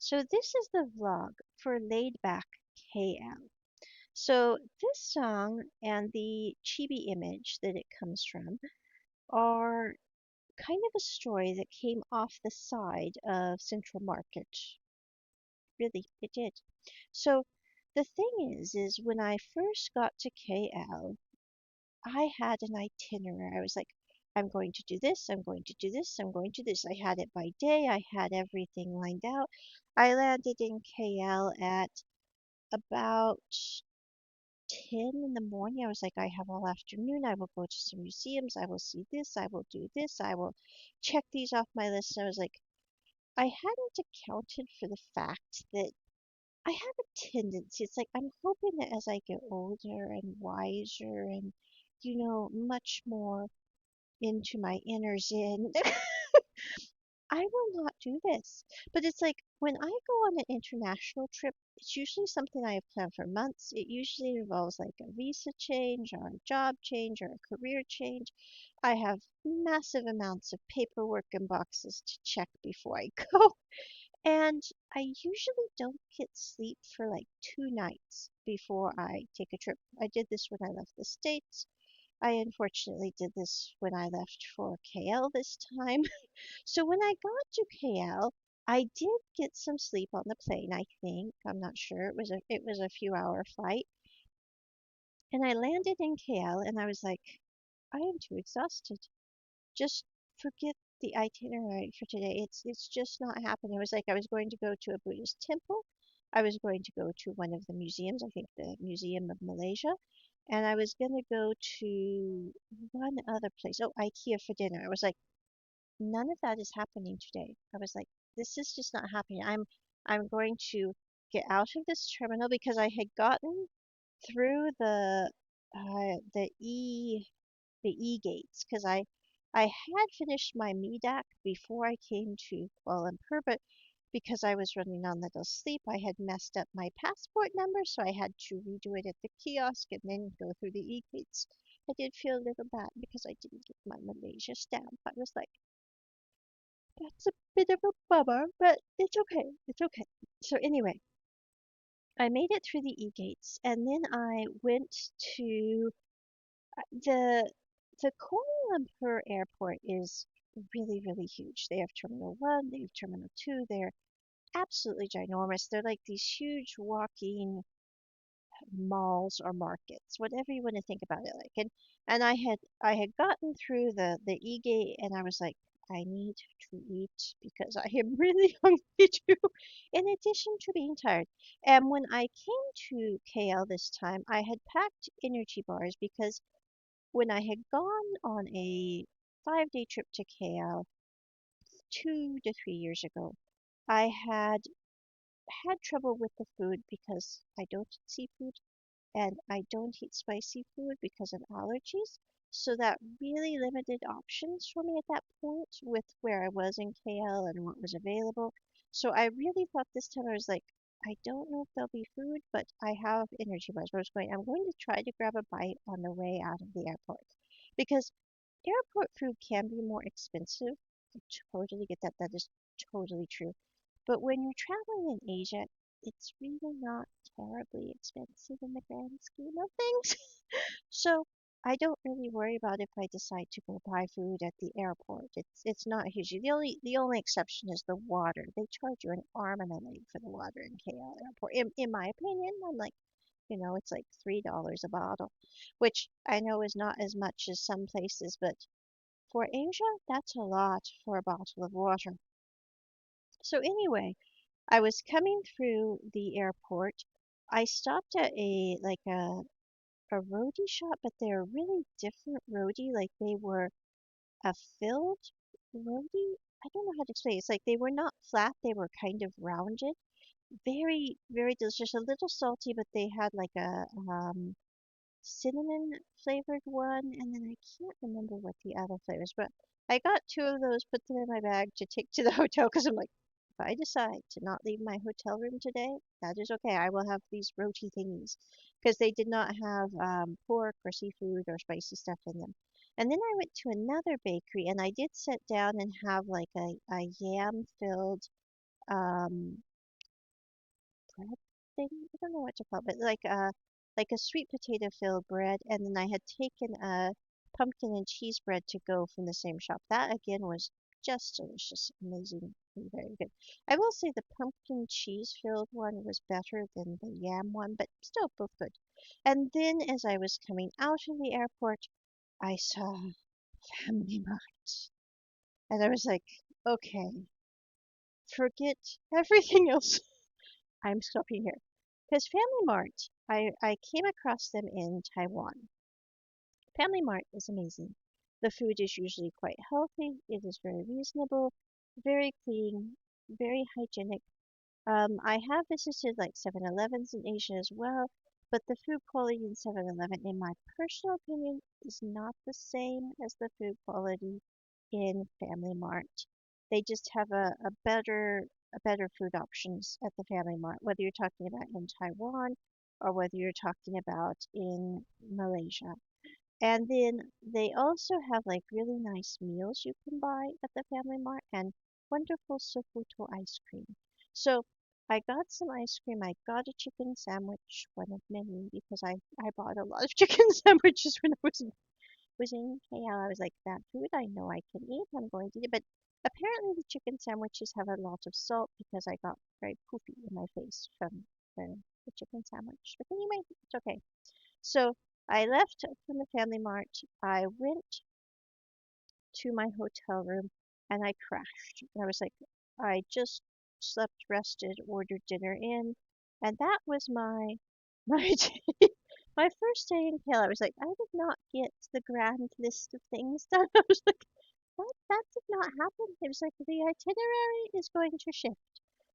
So this is the vlog for Laid Back KL. So this song and the chibi image that it comes from are kind of a story that came off the side of Central Market. Really, it did. So the thing is when I first got to KL, I had an itinerary. I was like, I'm going to do this, I'm going to do this, I'm going to do this. I had it by day, I had everything lined out. I landed in KL at about 10 in the morning. I was like, I have all afternoon. I will go to some museums. I will see this. I will do this. I will check these off my list. And I was like, I hadn't accounted for the fact that I have a tendency. It's like I'm hoping that as I get older and wiser and, much more into my inner zen, I will not do this. But it's like when I go on an international trip, it's usually something I have planned for months. It usually involves like a visa change or a job change or a career change. I have massive amounts of paperwork and boxes to check before I go. And I usually don't get sleep for like 2 nights before I take a trip. I did this when I left the States. I unfortunately did this when I left for KL this time. So when I got to KL, I did get some sleep on the plane, I think. I'm not sure. It was a few-hour flight. And I landed in KL and I was like, I am too exhausted. Just forget the itinerary for today. It's just not happening. It was like I was going to go to a Buddhist temple. I was going to go to one of the museums, I think the Museum of Malaysia, and I was going to go to one other place. Oh, IKEA for dinner. I was like, none of that is happening today. I was like, this is just not happening. I'm going to get out of this terminal because I had gotten through uh, the E the E gates because I had finished my MEDAC before I came to Kuala Lumpur, but because I was running on little sleep, I had messed up my passport number, so I had to redo it at the kiosk and then go through the E gates. I did feel a little bad because I didn't get my Malaysia stamp. I was like, that's a bit of a bummer, but it's okay. It's okay. So anyway, I made it through the E-gates, and then I went to the the Kuala Lumpur airport is really, really huge. They have Terminal 1, they have Terminal 2. They're absolutely ginormous. They're like these huge walking malls or markets, whatever you want to think about it like. And I had gotten through the e-gate and I was like, I need to eat because I am really hungry too, in addition to being tired. And when I came to KL this time, I had packed energy bars because when I had gone on a 5-day trip to KL 2 to 3 years ago, I had trouble with the food because I don't eat seafood and I don't eat spicy food because of allergies. So that really limited options for me at that point with where I was in KL and what was available. So I really thought this time I was like, I don't know if there'll be food, but I have energy bars. I'm going to try to grab a bite on the way out of the airport because airport food can be more expensive. I totally get that. That is totally true. But when you're traveling in Asia, it's really not terribly expensive in the grand scheme of things. So I don't really worry about if I decide to go buy food at the airport. It's not huge. The only exception is the water. They charge you an arm and a leg for the water in KL airport. In my opinion, I'm like, it's like $3 a bottle, which I know is not as much as some places, but for Asia, that's a lot for a bottle of water. So anyway, I was coming through the airport. I stopped at a roadie shop, but they're really different roadie. Like they were a filled roadie. I don't know how to explain. It's like they were not flat, they were kind of rounded. Very, very delicious. A little salty, but they had like a cinnamon flavored one, and then I can't remember what the other flavors, but I got two of those, put them in my bag to take to the hotel because I'm like, if I decide to not leave my hotel room today, that is okay. I will have these roti thingies because they did not have pork or seafood or spicy stuff in them. And then I went to another bakery and I did sit down and have like a yam filled um, bread thing. I don't know what to call it, but like a sweet potato filled bread. And then I had taken a pumpkin and cheese bread to go from the same shop. That again was just delicious, amazing, and very good. I will say the pumpkin cheese filled one was better than the yam one, but still both good. And then as I was coming out of the airport, I saw FamilyMart. And I was like, okay, forget everything else. I'm stopping here. Because FamilyMart, I came across them in Taiwan. FamilyMart is amazing. The food is usually quite healthy. It is very reasonable, very clean, very hygienic. I have visited like 7-Elevens in Asia as well, but the food quality in 7-Eleven, in my personal opinion, is not the same as the food quality in Family Mart. They just have a better food options at the Family Mart, whether you're talking about in Taiwan or whether you're talking about in Malaysia. And then they also have like really nice meals you can buy at the Family Mart and wonderful sofuto ice cream. So I got some ice cream. I got a chicken sandwich, one of many, because I bought a lot of chicken sandwiches when I was in KL. I was like, that food I know I can eat. I'm going to eat it. But apparently the chicken sandwiches have a lot of salt because I got very poofy in my face from the chicken sandwich. But anyway, it's okay. So I left from the Family Mart. I went to my hotel room and I crashed. And I was like, I just slept, rested, ordered dinner in, and that was my day. My first day in KL. I was like, I did not get the grand list of things done. I was like, that did not happen. It was like the itinerary is going to shift.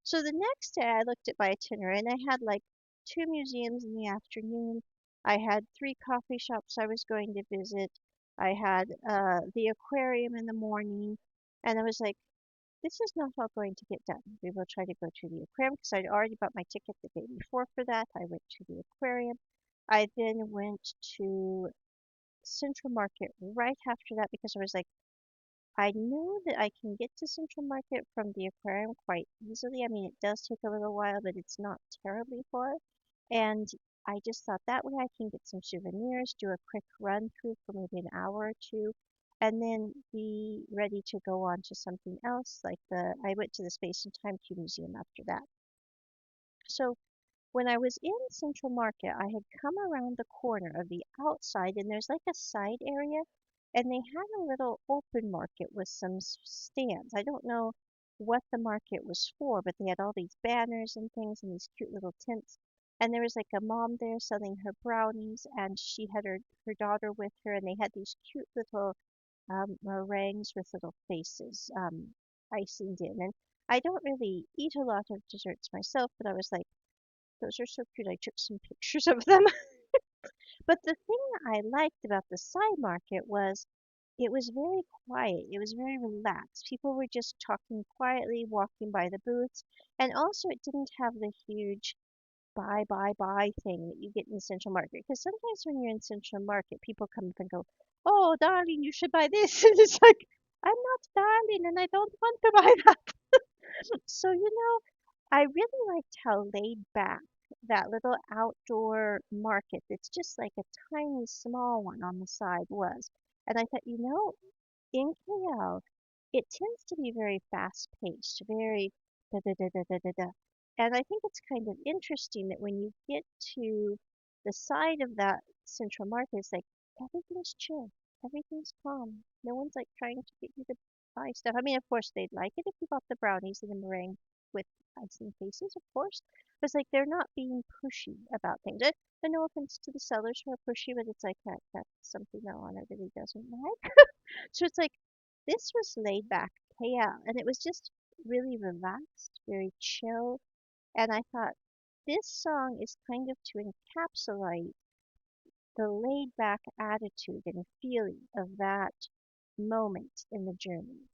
So the next day I looked at my itinerary and I had like two museums in the afternoon. I had three coffee shops I was going to visit. I had the aquarium in the morning. And I was like, this is not all going to get done. We will try to go to the aquarium because I'd already bought my ticket the day before for that. I went to the aquarium. I then went to Central Market right after that because I was like, I know that I can get to Central Market from the aquarium quite easily. I mean, it does take a little while, but it's not terribly far. And I just thought that way I can get some souvenirs, do a quick run through for maybe an hour or two, and then be ready to go on to something else. I went to the Space and Time Cube Museum after that. So when I was in Central Market, I had come around the corner of the outside, and there's like a side area, and they had a little open market with some stands. I don't know what the market was for, but they had all these banners and things and these cute little tents. And there was like a mom there selling her brownies, and she had her daughter with her, and they had these cute little meringues with little faces icinged in. And I don't really eat a lot of desserts myself, but I was like, those are so cute. I took some pictures of them. But the thing that I liked about the side market was it was very quiet. It was very relaxed. People were just talking quietly, walking by the booths. And also, it didn't have the huge buy thing that you get in Central Market. Because sometimes when you're in Central Market, people come up and go, oh, darling, you should buy this. And it's like, I'm not darling and I don't want to buy that. So, I really liked how laid back that little outdoor market that's just like a tiny small one on the side was. And I thought, in KL, it tends to be very fast paced, very da da da da da da da. And I think it's kind of interesting that when you get to the side of that central market, it's like everything's chill, everything's calm. No one's like trying to get you to buy stuff. I mean, of course, they'd like it if you bought the brownies and the meringue with icing faces, of course. But it's like they're not being pushy about things. And no offense to the sellers who are pushy, but it's like that's something that Lana really doesn't like. So it's like this was laid back KL, and it was just really relaxed, very chill. And I thought this song is kind of to encapsulate the laid back attitude and feeling of that moment in the journey.